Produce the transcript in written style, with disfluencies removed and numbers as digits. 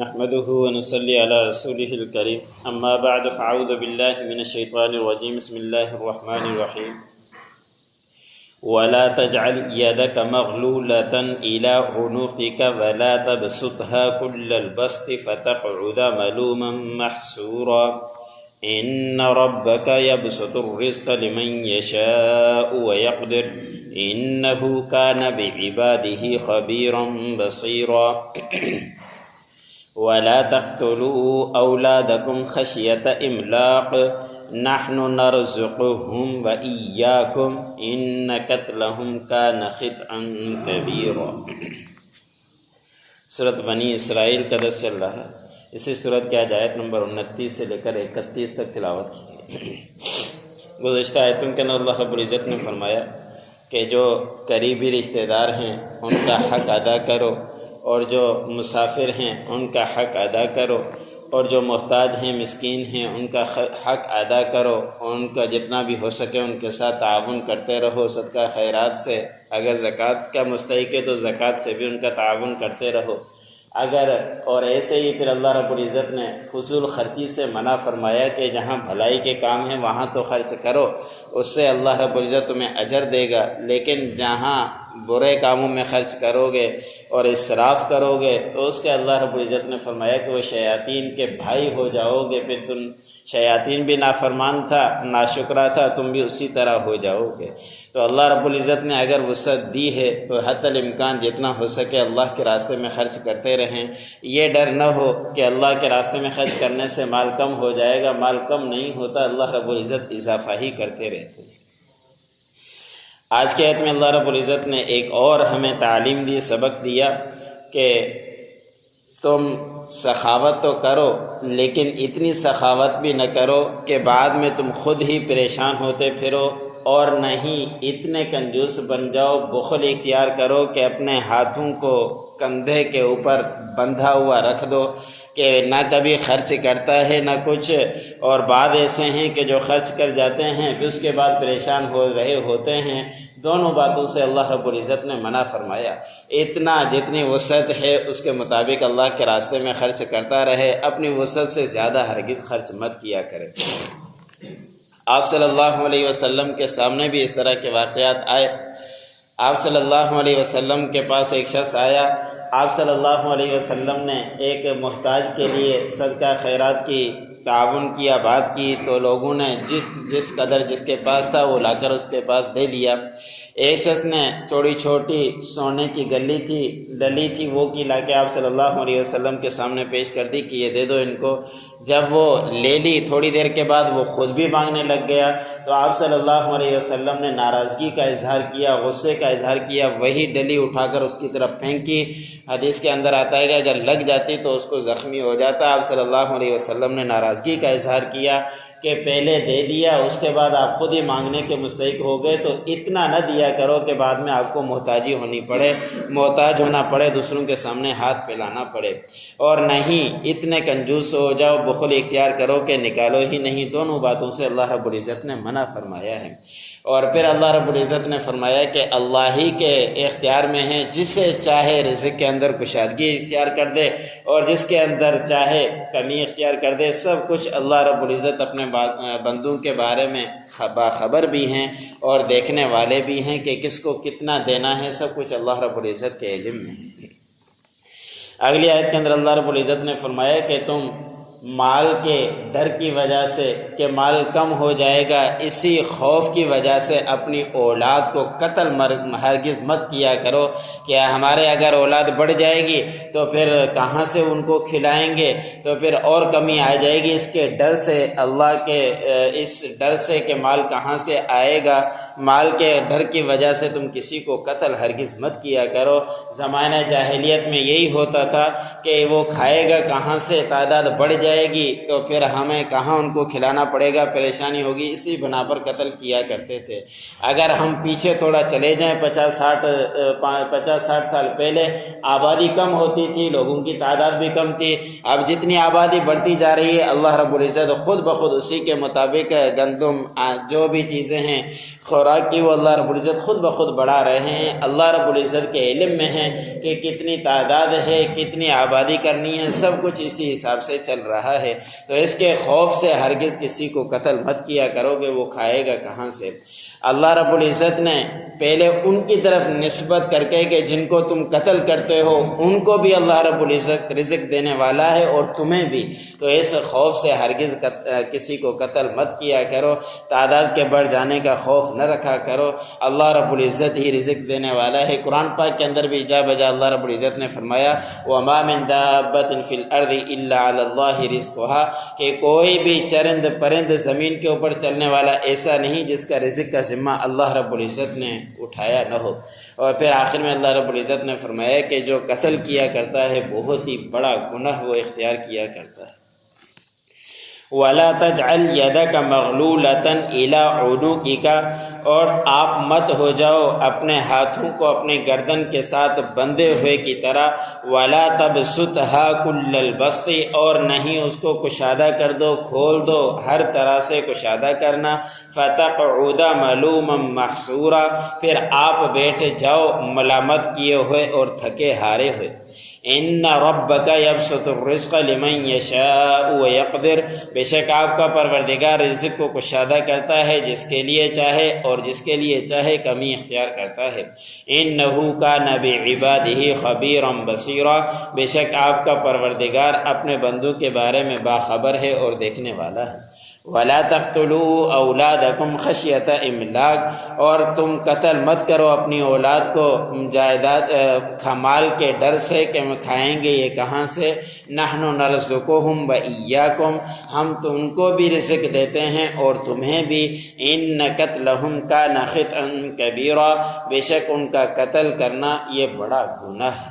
نحمده ونصلي على رسوله الكريم اما بعد فاعوذ بالله من الشيطان الرجيم بسم الله الرحمن الرحيم ولا تجعل يدك مغلولة إلى عنقك ولا تبسطها كل البسط فتقعد ملوما محسورا إن ربك يبسط الرزق لمن يشاء ويقدر إنه كان بعباده خبيرا بصيرا ولا تقتلوا أولادكم خشية إملاق نحن نرزقهم وإياكم إن قتلهم كان خطئا كبيرا۔ سورۃ بنی اسرائیل کا درس چل رہا ہے۔ اسی سورۃ کی آیت نمبر 29 سے لے کر 31 تک تلاوت کی گئی۔ گزشتہ آیتوں کے اندر اللہ رب العزت نے فرمایا کہ جو قریبی رشتہ دار ہیں ان کا حق ادا کرو، اور جو مسافر ہیں ان کا حق ادا کرو، اور جو محتاج ہیں مسکین ہیں ان کا حق ادا کرو، اور ان کا جتنا بھی ہو سکے ان کے ساتھ تعاون کرتے رہو صدقہ خیرات سے۔ اگر زکوٰۃ کا مستحق ہے تو زکوٰۃ سے بھی ان کا تعاون کرتے رہو۔ اور ایسے ہی پھر اللہ رب العزت نے فضول خرچی سے منع فرمایا کہ جہاں بھلائی کے کام ہیں وہاں تو خرچ کرو، اس سے اللہ رب العزت تمہیں اجر دے گا، لیکن جہاں برے کاموں میں خرچ کرو گے اور اسراف کرو گے تو اس کے اللہ رب العزت نے فرمایا کہ وہ شیاطین کے بھائی ہو جاؤ گے، پھر تم شیاطین بھی نافرمان تھا، ناشکرا تھا، تم بھی اسی طرح ہو جاؤ گے۔ تو اللہ رب العزت نے اگر وسعت دی ہے تو حتی الامکان جتنا ہو سکے اللہ کے راستے میں خرچ کرتے رہیں۔ یہ ڈر نہ ہو کہ اللہ کے راستے میں خرچ کرنے سے مال کم ہو جائے گا، مال کم نہیں ہوتا، اللہ رب العزت اضافہ ہی کرتے رہتے ہیں۔ آج کے آیت میں اللہ رب العزت نے ایک اور ہمیں تعلیم دی، سبق دیا کہ تم سخاوت تو کرو لیکن اتنی سخاوت بھی نہ کرو کہ بعد میں تم خود ہی پریشان ہوتے پھرو، اور نہیں اتنے کنجوس بن جاؤ، بخل اختیار کرو کہ اپنے ہاتھوں کو کندھے کے اوپر بندھا ہوا رکھ دو کہ نہ کبھی خرچ کرتا ہے نہ کچھ، اور بعض ایسے ہیں کہ جو خرچ کر جاتے ہیں پھر اس کے بعد پریشان ہو رہے ہوتے ہیں۔ دونوں باتوں سے اللہ رب العزت نے منع فرمایا۔ اتنا جتنی وسعت ہے اس کے مطابق اللہ کے راستے میں خرچ کرتا رہے، اپنی وسعت سے زیادہ ہرگز خرچ مت کیا کرے۔ آپ صلی اللہ علیہ وسلم کے سامنے بھی اس طرح کے واقعات آئے۔ آپ صلی اللہ علیہ وسلم کے پاس ایک شخص آیا، آپ صلی اللہ علیہ وسلم نے ایک محتاج کے لیے صدقہ خیرات کی تعاون کیا، بات کی، تو لوگوں نے جس قدر جس کے پاس تھا وہ لا کر اس کے پاس دے دیا۔ ایک شخص نے تھوڑی چھوٹی سونے کی ڈلی تھی وہ کی لا کے آپ صلی اللہ علیہ وسلم کے سامنے پیش کر دی کہ یہ دے دو ان کو۔ جب وہ لے لی تھوڑی دیر کے بعد وہ خود بھی مانگنے لگ گیا، تو آپ صلی اللہ علیہ وسلم نے ناراضگی کا اظہار کیا، غصے کا اظہار کیا، وہی ڈلی اٹھا کر اس کی طرف پھینکی۔ حدیث کے اندر آتا ہے کہ اگر لگ جاتی تو اس کو زخمی ہو جاتا۔ آپ صلی اللہ علیہ وسلم نے ناراضگی کا اظہار کیا کہ پہلے دے دیا، اس کے بعد آپ خود ہی مانگنے کے مستحق ہو گئے، تو اتنا نہ دیا کرو کہ بعد میں آپ کو محتاجی ہونی پڑے، محتاج ہونا پڑے، دوسروں کے سامنے ہاتھ پھیلانا پڑے، اور نہیں اتنے کنجوس ہو جاؤ، بخل اختیار کرو کہ نکالو ہی نہیں۔ دونوں باتوں سے اللہ رب العزت نے منع فرمایا ہے۔ اور پھر اللہ رب العزت نے فرمایا کہ اللہ ہی کے اختیار میں ہے، جسے چاہے رزق کے اندر کشادگی اختیار کر دے اور جس کے اندر چاہے کمی اختیار کر دے۔ سب کچھ اللہ رب العزت اپنے بندوں کے بارے میں باخبر بھی ہیں اور دیکھنے والے بھی ہیں کہ کس کو کتنا دینا ہے، سب کچھ اللہ رب العزت کے علم میں ہے۔ اگلی آیت کے اندر اللہ رب العزت نے فرمایا کہ تم مال کے ڈر کی وجہ سے کہ مال کم ہو جائے گا، اسی خوف کی وجہ سے اپنی اولاد کو قتل ہرگز مت کیا کرو کہ ہمارے اگر اولاد بڑھ جائے گی تو پھر کہاں سے ان کو کھلائیں گے، تو پھر اور کمی آ جائے گی۔ اس کے ڈر سے، اللہ کے اس ڈر سے کہ مال کہاں سے آئے گا، مال کے ڈر کی وجہ سے تم کسی کو قتل ہرگز مت کیا کرو۔ زمانہ جاہلیت میں یہی ہوتا تھا کہ وہ کھائے گا کہاں سے، تعداد بڑھ جائے جائے گی تو پھر ہمیں کہاں ان کو کھلانا پڑے گا، پریشانی ہوگی، اسی بنا پر قتل کیا کرتے تھے۔ اگر ہم پیچھے تھوڑا چلے جائیں 50-60 سال پہلے آبادی کم ہوتی تھی، لوگوں کی تعداد بھی کم تھی۔ اب جتنی آبادی بڑھتی جا رہی ہے اللہ رب العزت خود بخود اسی کے مطابق گندم جو بھی چیزیں ہیں خوراک کی وہ اللہ رب العزت خود بخود بڑھا رہے ہیں۔ اللہ رب العزت کے علم میں ہے کہ کتنی تعداد ہے، کتنی آبادی کرنی ہے، سب کچھ اسی حساب سے چل رہا ہے۔ تو اس کے خوف سے ہرگز کسی کو قتل مت کیا کرو کہ وہ کھائے گا کہاں سے۔ اللہ رب العزت نے پہلے ان کی طرف نسبت کر کے کہ جن کو تم قتل کرتے ہو ان کو بھی اللہ رب العزت رزق دینے والا ہے اور تمہیں بھی، تو اس خوف سے ہرگز کسی کو قتل مت کیا کرو، تعداد کے بڑھ جانے کا خوف نہ رکھا کرو۔ اللہ رب العزت ہی رزق دینے والا ہے۔ قرآن پاک کے اندر بھی جا بجا اللہ رب العزت نے فرمایا وَمَا مِن دَابَّةٍ فِي الْأَرْضِ إِلَّا عَلَى اللَّهِ رِزْقُهَا، کہ کوئی بھی چرند پرند زمین کے اوپر چلنے والا ایسا نہیں جس کا رزق کا ذمہ اللہ رب العزت نے اٹھایا نہ ہو۔ اور پھر آخر میں اللہ رب العزت نے فرمایا کہ جو قتل کیا کرتا ہے بہت ہی بڑا گناہ وہ اختیار کیا کرتا ہے۔ وَلَا تَجْعَلْ يَدَكَ مَغْلُولَةً إِلَىٰ عُنُقِكَ، اور آپ مت ہو جاؤ اپنے ہاتھوں کو اپنے گردن کے ساتھ بندھے ہوئے کی طرح، وَلَا تَبْسُطْهَا كُلَّ الْبَسْطِ، اور نہیں اس کو کشادہ کر دو، کھول دو، ہر طرح سے کشادہ کرنا، فَتَقْعُدَ مَلُومًا مَحْسُورًا، پھر آپ بیٹھ جاؤ ملامت کیے ہوئے اور تھکے ہارے ہوئے۔ ان ربک یبسط الرزق لمن یشاء ویقدر، بے شک آپ کا پروردگار رزق کو کشادہ کرتا ہے جس کے لیے چاہے اور جس کے لیے چاہے کمی اختیار کرتا ہے۔ انہ کان بعبادہ خبیرا بصیرا، بے شک آپ کا پروردگار اپنے بندوں کے بارے میں باخبر ہے اور دیکھنے والا ہے۔ وَلَا تَقْتُلُوا أَوْلَادَكُمْ خَشْيَةَ إِمْلَاقٍ، اور تم قتل مت کرو اپنی اولاد کو جائیداد کمال کے ڈر سے کہ ہم کھائیں گے یہ کہاں سے۔ نَحْنُ نَرْزُقُهُمْ وَإِيَّاكُمْ، ہم تو ان کو بھی رزق دیتے ہیں اور تمہیں بھی۔ إِنَّ قَتْلَهُمْ كَانَ خِطْئًا كَبِيرًا، بے شک ان کا قتل کرنا یہ بڑا گناہ ہے۔